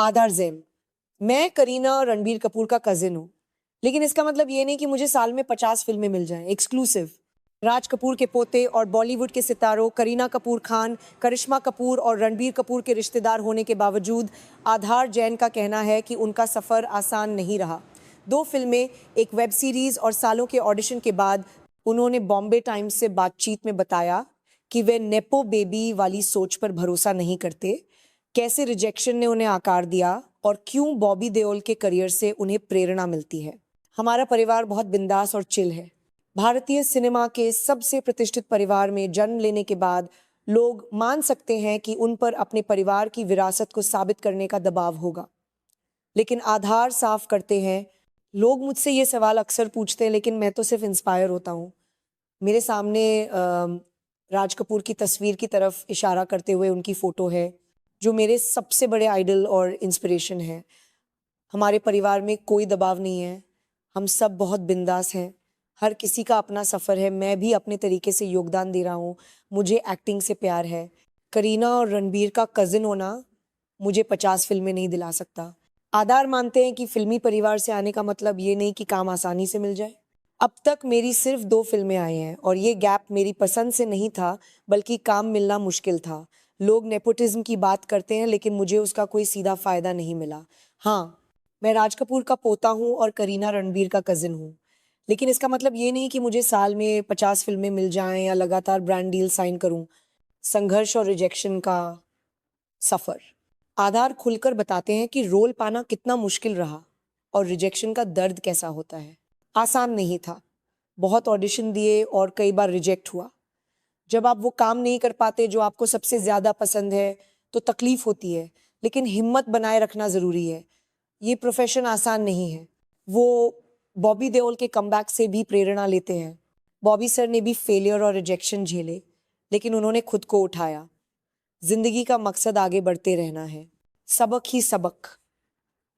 आधार jam. मैं करीना और रणबीर कपूर का कजिन हूँ, लेकिन इसका मतलब ये नहीं कि मुझे साल में 50 फिल्में मिल जाएं। एक्सक्लूसिव। राज कपूर के पोते और बॉलीवुड के सितारों करीना कपूर खान, करिश्मा कपूर और रणबीर कपूर के रिश्तेदार होने के बावजूद आधार जैन का कहना है कि उनका सफ़र आसान नहीं रहा। 2 फिल्में, एक वेब सीरीज़ और सालों के ऑडिशन के बाद उन्होंने बॉम्बे टाइम्स से बातचीत में बताया कि वे नेपो बेबी वाली सोच पर भरोसा नहीं करते, कैसे रिजेक्शन ने उन्हें आकार दिया और क्यों बॉबी देओल के करियर से उन्हें प्रेरणा मिलती है। हमारा परिवार बहुत बिंदास और चिल है। भारतीय सिनेमा के सबसे प्रतिष्ठित परिवार में जन्म लेने के बाद लोग मान सकते हैं कि उन पर अपने परिवार की विरासत को साबित करने का दबाव होगा, लेकिन आधार साफ करते हैं। लोग मुझसे ये सवाल अक्सर पूछते हैं, लेकिन मैं तो सिर्फ इंस्पायर होता हूँ। मेरे सामने राज कपूर की तस्वीर की तरफ इशारा करते हुए उनकी फ़ोटो है, जो मेरे सबसे बड़े आइडल और इंस्पिरेशन है। हमारे परिवार में कोई दबाव नहीं है, हम सब बहुत बिंदास हैं। हर किसी का अपना सफ़र है, मैं भी अपने तरीके से योगदान दे रहा हूँ। मुझे एक्टिंग से प्यार है। करीना और रणबीर का कज़िन होना मुझे 50 फिल्में नहीं दिला सकता। आधार मानते हैं कि फिल्मी परिवार से आने का मतलब ये नहीं कि काम आसानी से मिल जाए। अब तक मेरी सिर्फ 2 फिल्में आई हैं और ये गैप मेरी पसंद से नहीं था, बल्कि काम मिलना मुश्किल था। लोग नेपोटिज्म की बात करते हैं, लेकिन मुझे उसका कोई सीधा फ़ायदा नहीं मिला। हाँ, मैं राज कपूर का पोता हूँ और करीना रणबीर का कज़िन हूँ, लेकिन इसका मतलब ये नहीं कि मुझे साल में 50 फिल्में मिल जाएं या लगातार ब्रांड डील साइन करूँ। संघर्ष और रिजेक्शन का सफ़र। आधार खुलकर बताते हैं कि रोल पाना कितना मुश्किल रहा और रिजेक्शन का दर्द कैसा होता है। आसान नहीं था। बहुत ऑडिशन दिए और कई बार रिजेक्ट हुआ। जब आप वो काम नहीं कर पाते जो आपको सबसे ज़्यादा पसंद है, तो तकलीफ होती है, लेकिन हिम्मत बनाए रखना ज़रूरी है। ये प्रोफेशन आसान नहीं है। वो बॉबी देओल के कमबैक से भी प्रेरणा लेते हैं। बॉबी सर ने भी फेलियर और रिजेक्शन झेले, लेकिन उन्होंने खुद को उठाया। जिंदगी का मकसद आगे बढ़ते रहना है। सबक ही सबक,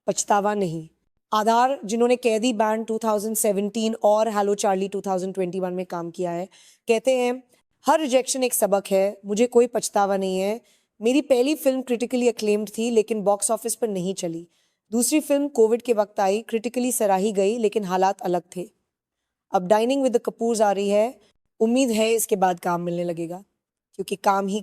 पछतावा नहीं। आधार, जिन्होंने कैदी बैंड 2017 और हेलो चार्ली 2021 में काम किया है, कहते हैं हर रिजेक्शन एक सबक है। मुझे कोई पछतावा नहीं है। मेरी पहली फिल्म क्रिटिकली अक्लेम्ड थी, लेकिन बॉक्स ऑफिस पर नहीं चली। दूसरी फिल्म कोविड के वक्त आई, क्रिटिकली सराही गई, लेकिन हालात अलग थे। अब डाइनिंग विद द कपूर्स आ रही है। उम्मीद है इसके बाद काम मिलने लगेगा, क्योंकि काम ही